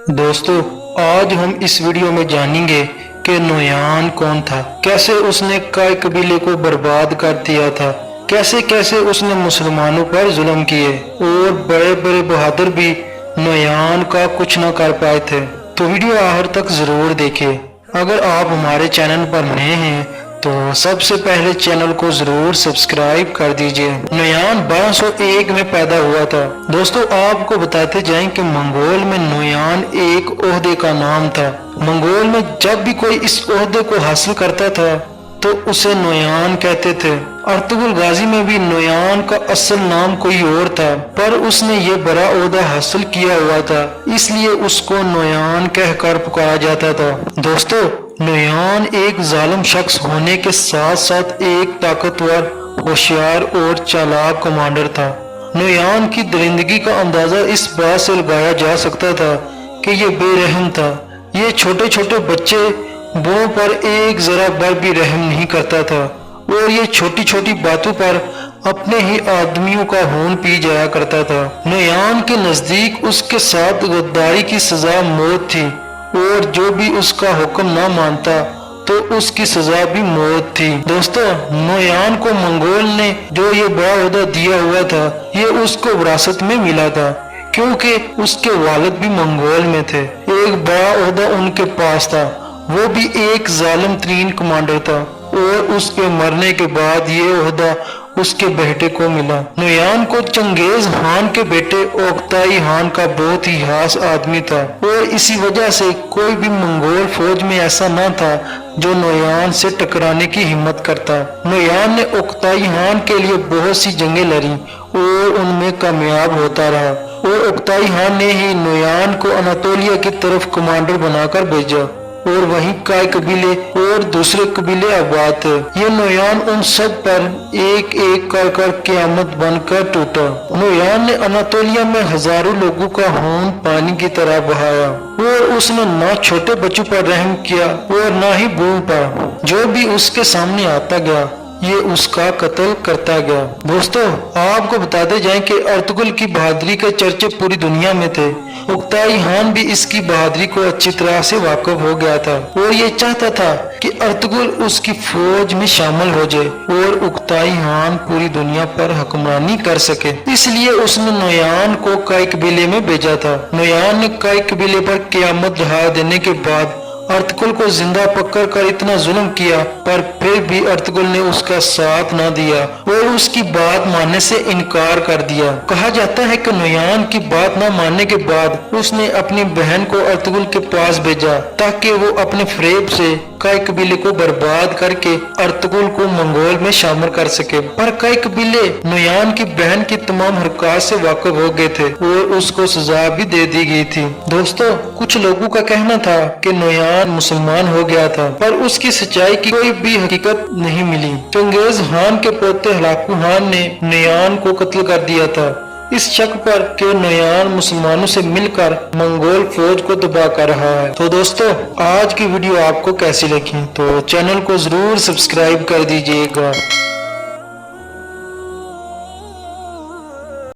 दोस्तों, आज हम इस वीडियो में जानेंगे कि नोयान कौन था, कैसे उसने कई कबीले को बर्बाद कर दिया था, कैसे कैसे उसने मुसलमानों पर जुल्म किए और बड़े बड़े बहादुर भी नोयान का कुछ न कर पाए थे। तो वीडियो आखिर तक जरूर देखिए। अगर आप हमारे चैनल पर नए हैं तो सबसे पहले चैनल को जरूर सब्सक्राइब कर दीजिए। नोयान 1201 में पैदा हुआ था। दोस्तों, आपको बताते जाएं कि मंगोल में नोयान एक ओहदे का नाम था। मंगोल में जब भी कोई इस ओहदे को हासिल करता था तो उसे नोयान कहते थे। अर्तुगरुल गाजी में भी नोयान का असल नाम कोई और था, पर उसने ये बड़ा ओहदा हासिल किया हुआ था, इसलिए उसको नोयान कहकर पुकारा जाता था। दोस्तों, नोयान एक जालिम शख्स होने के साथ साथ एक ताकतवर, होशियार और चालाक कमांडर था। नोयान की दरिंदगी का अंदाजा इस बात से लगाया जा सकता था कि ये बेरहम था। ये छोटे छोटे बच्चे बूढ़ों पर एक जरा बर भी रहम नहीं करता था और ये छोटी छोटी बातों पर अपने ही आदमियों का खून पी जाया करता था। नोयान के नजदीक उसके साथ गद्दारी की सजा मौत थी और जो भी उसका हुक्म ना मानता तो उसकी सजा भी मौत थी। दोस्तों, नोयान को मंगोल ने जो ये बड़ा ओहदा दिया हुआ था, ये उसको विरासत में मिला था, क्योंकि उसके वालिद भी मंगोल में थे। एक बड़ा ओहदा उनके पास था, वो भी एक जालिम तरीन कमांडर था और उसके मरने के बाद ये ओहदा उसके बेटे को मिला। नोयान को चंगेज खान के बेटे ओक्ताई खान का बहुत ही खास आदमी था और इसी वजह से कोई भी मंगोल फौज में ऐसा न था जो नोयान से टकराने की हिम्मत करता। नोयान ने ओक्ताई खान के लिए बहुत सी जंगें लड़ी और उनमें कामयाब होता रहा और ओक्ताई खान ने ही नोयान को अनातोलिया की तरफ कमांडर बनाकर भेजा और वहीं कई कबीले और दूसरे कबीले आबाद थे। ये नोयान उन सब पर एक एक कर क़यामत बनकर टूटा। नोयान ने अनातोलिया में हजारों लोगों का खून पानी की तरह बहाया और उसने न छोटे बच्चों पर रहम किया और न ही बूढ़ों पर। जो भी उसके सामने आता गया ये उसका कत्ल करता गया। दोस्तों, आपको बताते जाएं कि अर्तुगरुल की बहादुरी के चर्चे पूरी दुनिया में थे। ओक्ताई खान भी इसकी बहादुरी को अच्छी तरह से वाकिफ हो गया था और ये चाहता था कि अर्तुगरुल उसकी फौज में शामिल हो जाए और ओक्ताई खान पूरी दुनिया पर हुक्मरानी कर सके। इसलिए उसने नोयान को कई कबीले में भेजा था। नोयान ने कई कबीले पर क़यामत ढहा देने के बाद अर्तुगरुल को जिंदा पकड़ कर इतना जुल्म किया, पर फिर भी अर्तुगरुल ने उसका साथ न दिया और उसकी बात मानने से इनकार कर दिया। कहा जाता है कि नोयान की बात न मानने के बाद उसने अपनी बहन को अर्तुगरुल के पास भेजा ताकि वो अपने फरेब से कई कबीले को बर्बाद करके अर्तुगरुल को मंगोल में शामिल कर सके। पर कई कबीले नोयान की बहन की तमाम हरकत से वाकिफ हो गए थे और उसको सजा भी दे दी गई थी। दोस्तों, कुछ लोगों का कहना था कि नोयान मुसलमान हो गया था, पर उसकी सच्चाई की कोई भी हकीकत नहीं मिली। चंगेज खान के पोते हलाकू खान ने नोयान को कत्ल कर दिया था, इस शक पर कि नोयान मुसलमानों से मिलकर मंगोल फौज को दबा कर रहा है। तो दोस्तों, आज की वीडियो आपको कैसी लगी तो चैनल को जरूर सब्सक्राइब कर दीजिएगा।